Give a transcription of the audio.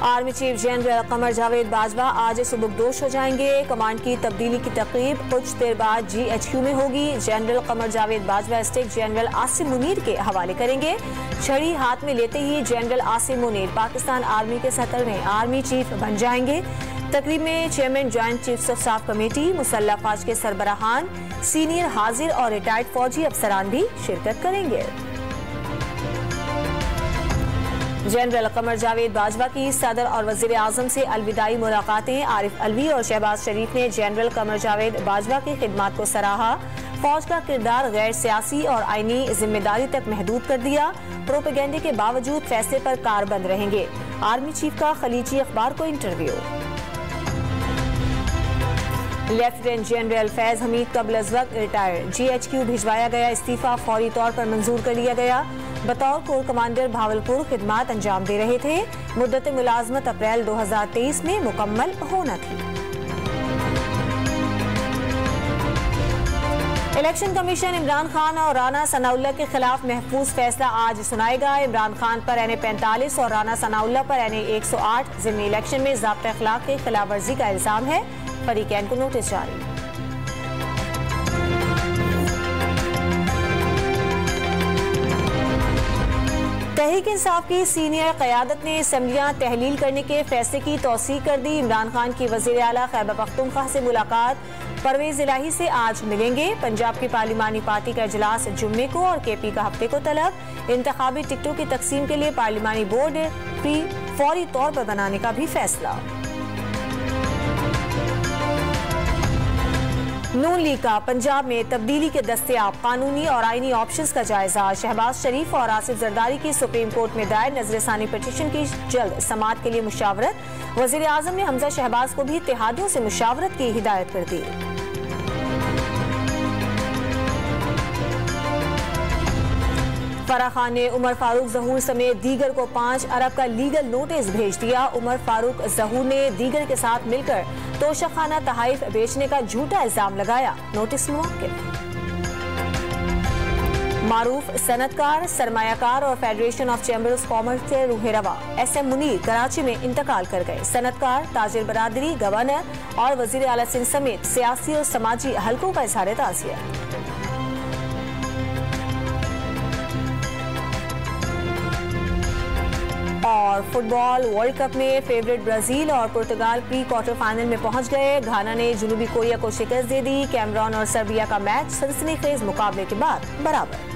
Army chief general Qamar Javed Bajwa आज सुबुकदोश हो जाएंगे। कमांड की तब्दीली की तकरीब कुछ देर बाद GHQ में होगी। जनरल कमर जावेद बाजवा स्टेट जनरल आसिम मुनीर के हवाले करेंगे। छड़ी हाथ में लेते ही जनरल आसिम मुनीर पाकिस्तान आर्मी के 17वें आर्मी चीफ बन जाएंगे। तकरीब में chairman joint chiefs of staff committee, मुसल्लह फौज के सरबराहान, सीनियर हाजिर और रिटायर्ड फौजी अफसरान भी शिरकत करेंगे। जनरल कमर जावेद बाजवा की सदर और वजीर आजम से अलविदाई मुलाकातें। आरिफ अलवी और शहबाज शरीफ ने जनरल कमर जावेद बाजवा की खिदमात को सराहा। फौज का किरदार गैर सियासी और आईनी जिम्मेदारी तक महदूद कर दिया। प्रोपेगेंडे के बावजूद फैसले पर कारबंद रहेंगे। आर्मी चीफ का खलीजी अखबार को interview. Lieutenant general Faiz Hamid कबल अज वक्त रिटायर। GHQ भिजवाया गया इस्तीफा फौरी तौर पर मंजूर कर लिया गया। बतौर कोर कमांडर भावलपुर खिदमात अंजाम दे रहे थे। मुद्दत मुलाजमत अप्रैल 2023 में मुकम्मल होना थी। इलेक्शन कमीशन इमरान खान और राना सनाउल्लाह के खिलाफ महफूज फैसला आज सुनाएगा। इमरान खान पर NA 45 और राना सनाउल्लाह पर NA 108 ज़िमनी इलेक्शन में ज़ाब्ता अखलाक की खिलाफ वर्जी का इल्जाम है। फरीकैन को नोटिस जारी। तहरीक इंसाफ की सीनियर क़यादत ने असम्बलियां तहलील करने के फैसले की तौसीक कर दी। इमरान खान की वज़ीर आला खैबर पख्तूनख्वा से मुलाकात। परवेज इलाही से आज मिलेंगे। पंजाब की पार्लिमानी पार्टी का इजलास जुम्मे को और KP का हफ्ते को तलब। इंतखाबी टिकटों की तकसीम के लिए पार्लिमानी बोर्ड फौरी तौर पर बनाने का भी फैसला। नून लीग का पंजाब में तब्दीली के दस्तयाब कानूनी और आईनी ऑप्शंस का जायजा। शहबाज शरीफ और आसिफ जरदारी की सुप्रीम कोर्ट में दायर नजरसानी पिटीशन की जल्द समाअत के लिए मुशावरत। वजीर आजम ने हमजा शहबाज को भी इत्तेहादियों से मुशावरत की हिदायत कर दी। फराह खान ने उमर फारूक जहूर समेत दीगर को 5 अरब का लीगल नोटिस भेज दिया। उमर फारूक जहूर ने दीगर के साथ मिलकर तोशाखाना तहाइफ बेचने का झूठा इल्जाम लगाया। नोटिस मुवक्किल। मारूफ सनतकार, सरमायाकार और federation of chamber of commerce के रूह रवा SM मुनीर कराची में इंतकाल कर गए। सनतकार, ताजिर बरादरी, गवर्नर और वजीर आला सिंध समेत सियासी और समाजी हलकों का इजहार ताज़ियत। और फुटबॉल वर्ल्ड कप में फेवरेट ब्राजील और पुर्तगाल प्री क्वार्टर फाइनल में पहुंच गए। घाना ने जनूबी कोरिया को शिकस्त दे दी। कैमरून और सर्बिया का मैच सनसनीखेज मुकाबले के बाद बराबर।